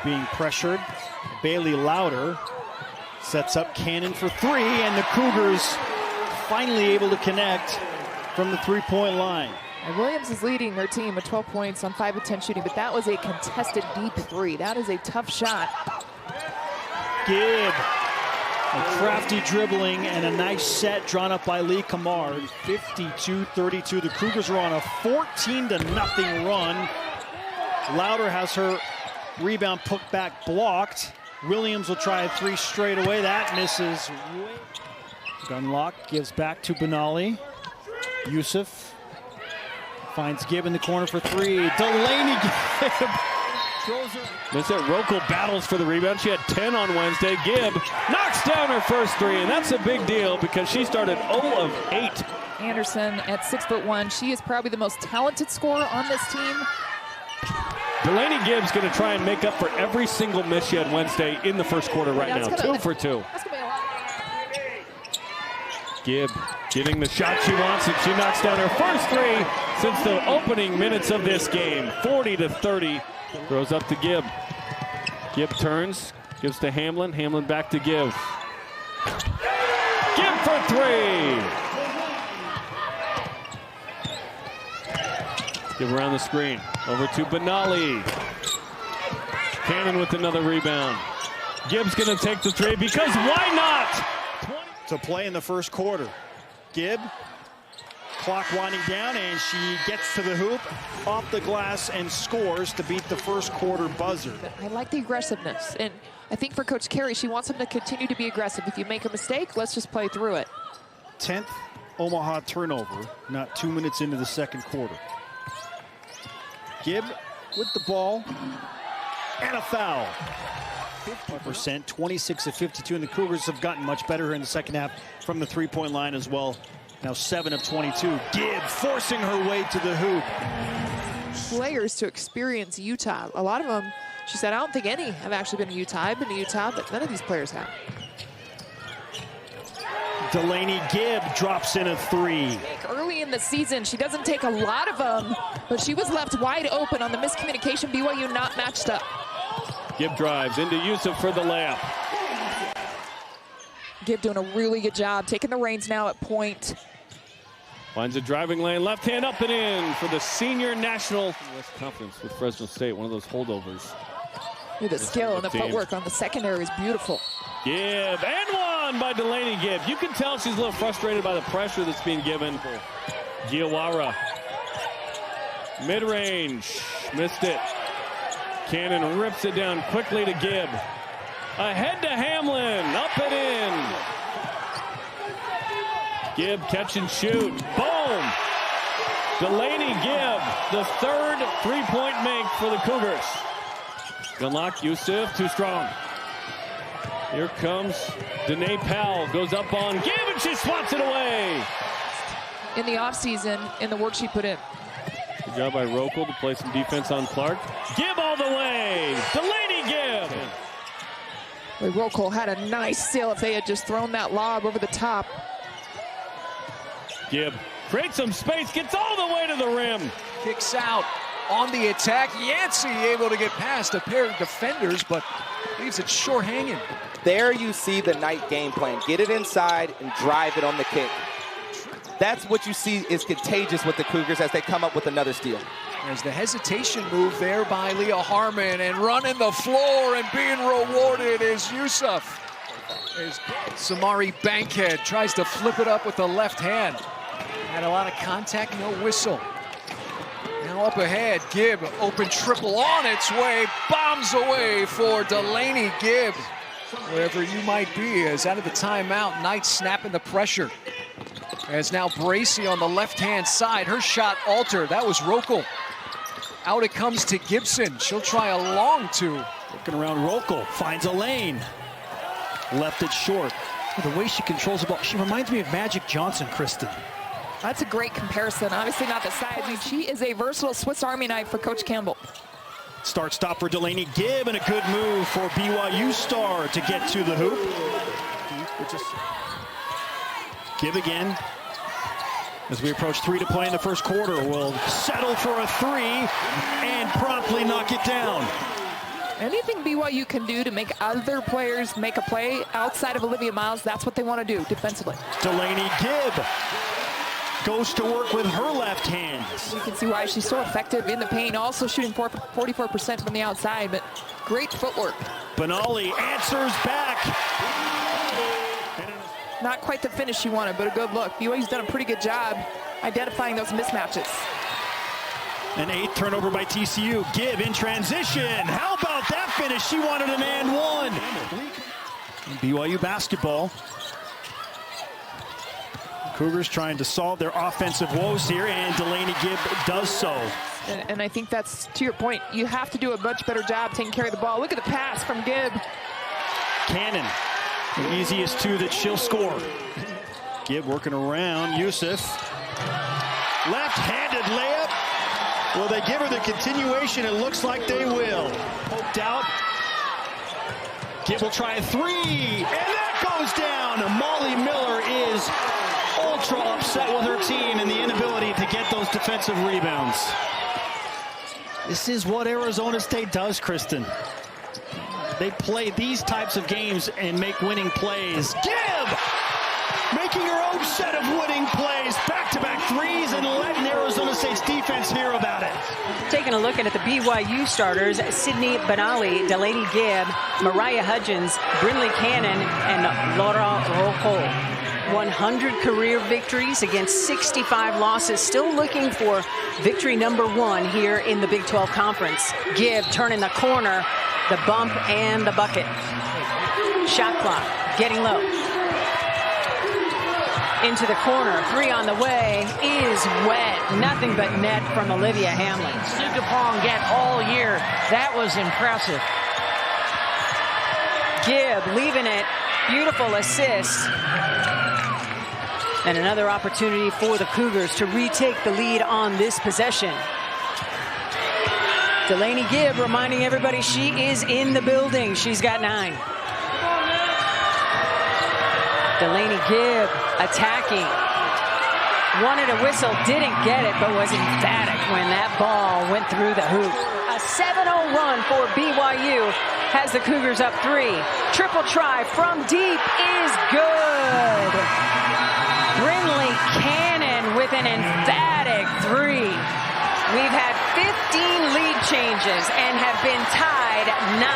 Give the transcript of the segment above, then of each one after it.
being pressured. Bailey Louder sets up Cannon for three, and the Cougars finally able to connect from the three-point line. And Williams is leading their team with 12 points on 5 of 10 shooting, but that was a contested deep three. That is a tough shot. Gibb, a crafty dribbling and a nice set drawn up by Lee Kamard. 52-32. The Cougars are on a 14-0 run. Louder has her rebound put back blocked. Williams will try a three straight away. That misses. Gunlock gives back to Benali. Yusuf finds Gibb in the corner for three. Delaney Gibb throws her. Rokel battles for the rebound. She had 10 on Wednesday. Gibb knocks down her first three, and that's a big deal because she started 0 of 8. Anderson at 6'1". She is probably the most talented scorer on this team. Delaney Gibb's going to try and make up for every single miss she had Wednesday in the first quarter right now. 2 for 2. That's gonna be a lot. Gibb getting the shot she wants, and she knocks down her first three since the opening minutes of this game. 40-30. Throws up to Gibb. Gibb turns, gives to Hamlin. Hamlin back to Gibb. Gibb for three. Gibb around the screen. Over to Benali. Cannon with another rebound. Gibb's going to take the three because why not? To play in the first quarter. Gibb, clock winding down, and she gets to the hoop, off the glass, and scores to beat the first quarter buzzer. I like the aggressiveness, and I think for Coach Carey, she wants him to continue to be aggressive. If you make a mistake, let's just play through it. 10th Omaha turnover, not 2 minutes into the second quarter. Gibb with the ball, and a foul. 50%, 26 of 52, and the Cougars have gotten much better here in the second half from the three-point line as well. Now 7 of 22. Gibb forcing her way to the hoop. Players to experience Utah. A lot of them, she said, I don't think any have actually been to Utah. I've been to Utah, but none of these players have. Delaney Gibb drops in a three. Early in the season, she doesn't take a lot of them, but she was left wide open on the miscommunication. BYU not matched up. Gibb drives into Yusuf for the layup. Gibb doing a really good job, taking the reins now at point. Finds a driving lane, left hand up and in for the senior national. West Conference with Fresno State, one of those holdovers. The skill and the footwork on the secondary is beautiful. Gibb, and one by Delaney Gibb. You can tell she's a little frustrated by the pressure that's being given. Giawara, mid-range, missed it. Cannon rips it down quickly to Gibb. Ahead to Hamlin, up and in. Gibb catch and shoot, boom! Delaney Gibb, the third three-point make for the Cougars. Gunlock, Yusuf, too strong. Here comes Danae Powell, goes up on Gibb, and she swats it away. In the offseason, in the work she put in. Good job by Rokel to play some defense on Clark. Gibb all the way, Delaney Gibb. Rokel had a nice steal if they had just thrown that lob over the top. Gibb creates some space, gets all the way to the rim. Kicks out on the attack. Yancey able to get past a pair of defenders, but leaves it short hanging. There you see the night game plan. Get it inside and drive it on the kick. That's what you see is contagious with the Cougars as they come up with another steal. There's the hesitation move there by Leah Harmon, and running the floor and being rewarded is Yusuf. There's Samari Bankhead, tries to flip it up with the left hand. Had a lot of contact, no whistle. Now up ahead, Gibb, open triple on its way, bombs away for Delaney Gibb. Wherever you might be, is out of the timeout. Knight snapping the pressure. As now Bracey on the left-hand side, her shot altered. That was Rokel. Out it comes to Gibson. She'll try a long two. Looking around, Rokel finds a lane. Left it short. The way she controls the ball, she reminds me of Magic Johnson, Kristen. That's a great comparison. Obviously not the size. I mean, she is a versatile Swiss Army knife for Coach Campbell. Start stop for Delaney Gibb, and a good move for BYU star to get to the hoop. Gibb again. As we approach 3 to play in the first quarter, will settle for a three and promptly knock it down. Anything BYU can do to make other players make a play outside of Olivia Miles, that's what they want to do defensively. Delaney Gibb goes to work with her left hand. You can see why she's so effective in the paint, also shooting 44% from the outside, but great footwork. Benali answers back. Not quite the finish she wanted, but a good look. BYU's done a pretty good job identifying those mismatches. An 8th turnover by TCU. Gibb in transition. How about that finish? She wanted an and one. BYU basketball. Cougars trying to solve their offensive woes here, and Delaney Gibb does so. And I think that's, to your point, you have to do a much better job taking care of the ball. Look at the pass from Gibb. Cannon, the easiest two that she'll score. Gibb working around Yusuf. Left-handed layup. Will they give her the continuation? It looks like they will. Poked out. Gibb will try a three, and that goes down. Molly Miller is ultra upset with her team and the inability to get those defensive rebounds. This is what Arizona State does, Kristen. They play these types of games and make winning plays. Gibb making her own set of winning plays, back-to-back threes, and letting Arizona State's defense hear about it. Taking a look at the BYU starters, Sydney Benali, Delaney Gibb, Mariah Hudgens, Brinley Cannon, and Laura Rojo. 100 career victories against 65 losses. Still looking for victory number 1 here in the Big 12 Conference. Gibb turning the corner, the bump, and the bucket. Shot clock getting low. Into the corner, 3 on the way, is wet. Nothing but net from Olivia Hamlin. Dupont get all year. That was impressive. Gibb leaving it. Beautiful assist. And another opportunity for the Cougars to retake the lead on this possession. Delaney Gibb reminding everybody she is in the building. She's got 9. Delaney Gibb attacking. Wanted a whistle, didn't get it, but was emphatic when that ball went through the hoop. A 7-0 run for BYU has the Cougars up 3. Triple try from deep is good. Brinley Cannon with an emphatic 3. We've had 15 lead changes and have been tied 9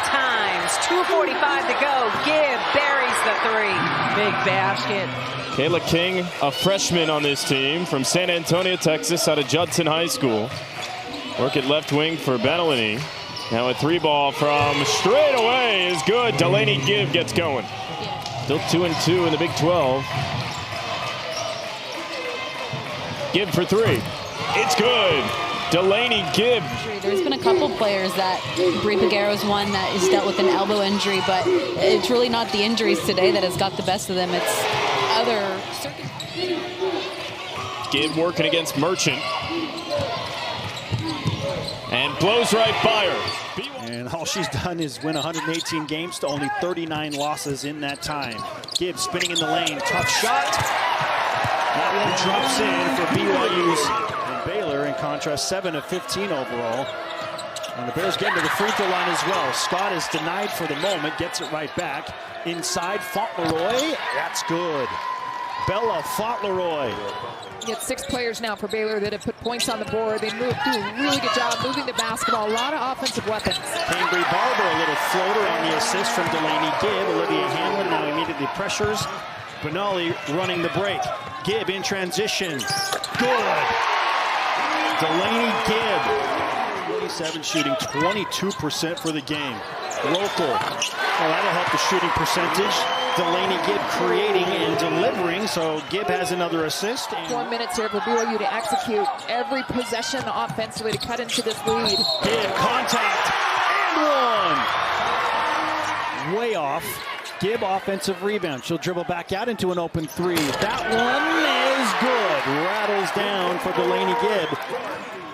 times. 2:45 to go. Gibb buries the 3. Big basket. Kayla King, a freshman on this team from San Antonio, Texas, out of Judson High School. Work at left wing for Benelini. Now a 3-ball from straight away is good. Delaney Gibb gets going. Still 2-2 in the Big 12. Gibb for 3. It's good. Delaney Gibb. There's been a couple players that, Brie Peguero's one that is dealt with an elbow injury, but it's really not the injuries today that has got the best of them. It's other circumstances. Gibb working against Merchant. And blows right by her. And all she's done is win 118 games to only 39 losses in that time. Gibb spinning in the lane. Tough shot. That one drops in for BYU's. Baylor, in contrast, 7 of 15 overall. And the Bears getting to the free throw line as well. Scott is denied for the moment, gets it right back. Inside, Fauntleroy, that's good. Bella Fauntleroy. You get 6 players now for Baylor that have put points on the board. They do a really good job moving the basketball. A lot of offensive weapons. Cambry Barber, a little floater on the assist from Delaney Gibb. Olivia Hamlin now immediately pressures. Benali running the break. Gibb in transition. Good. Delaney Gibb, 27 shooting, 22% for the game. Local, well, that'll help the shooting percentage. Delaney Gibb creating and delivering, so Gibb has another assist. 4 minutes here for BYU to execute every possession offensively to cut into this lead. Gibb, contact, and 1. Way off. Gibb, offensive rebound. She'll dribble back out into an open 3. That one is good. Rattles down for Delaney Gibb.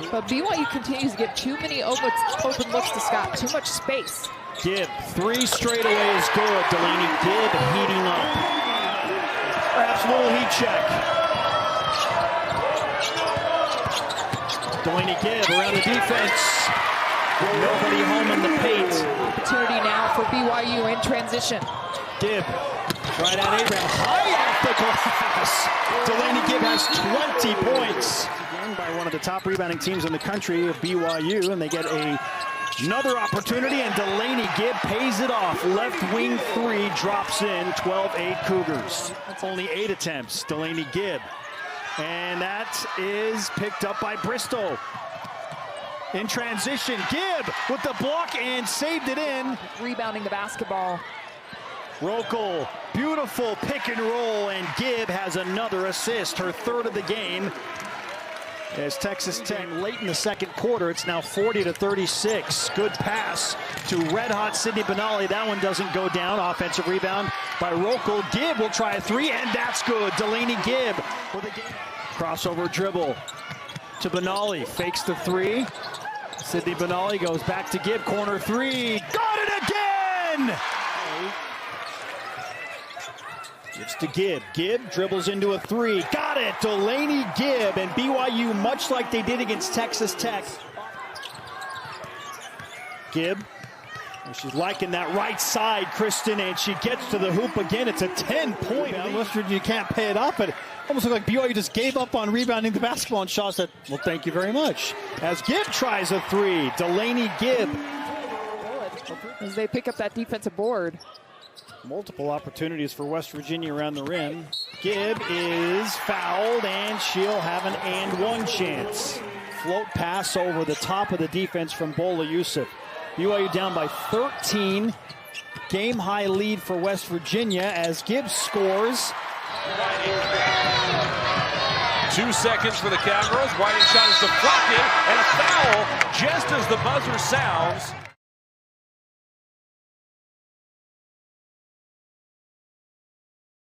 But BYU continues to give too many open looks to Scott. Too much space. Gibb, 3 straight away is good. Delaney Gibb heating up. Perhaps a little heat check. Delaney Gibb around the defense. Nobody home in the paint. paint. Opportunity now for BYU in transition. Gibb, right at Abraham, high off the glass. Delaney Gibb has 20 points. Again by one of the top rebounding teams in the country, BYU, and they get another opportunity, and Delaney Gibb pays it off. Left wing three drops in, 12-8 Cougars. That's only 8 attempts, Delaney Gibb. And that is picked up by Bristol. In transition, Gibb with the block and saved it in. Rebounding the basketball. Rokel, beautiful pick and roll, and Gibb has another assist, her third of the game. As Texas Tech late in the second quarter, it's now 40-36. Good pass to red-hot Sydney Benali. That one doesn't go down. Offensive rebound by Rokel. Gibb will try a three, and that's good. Delaney Gibb with a game. Crossover dribble to Benali. Fakes the three. Sydney Benali goes back to Gibb. Corner three. Got it again! Gives to Gibb. Gibb dribbles into a three. Got it! Delaney Gibb, and BYU, much like they did against Texas Tech. Gibb, she's liking that right side, Kristen, and she gets to the hoop again. It's a 10-point. West Virginia can't pay it off, but it almost looked like BYU just gave up on rebounding the basketball, and Shaw said, well, thank you very much. As Gibb tries a three, Delaney Gibb. As they pick up that defensive board. Multiple opportunities for West Virginia around the rim. Gibb is fouled, and she'll have an and-one chance. Float pass over the top of the defense from Bola Yusuf. BYU down by 13. Game-high lead for West Virginia as Gibb scores. 2 seconds for the Cowgirls. Whiting's shot is deflected, and a foul just as the buzzer sounds.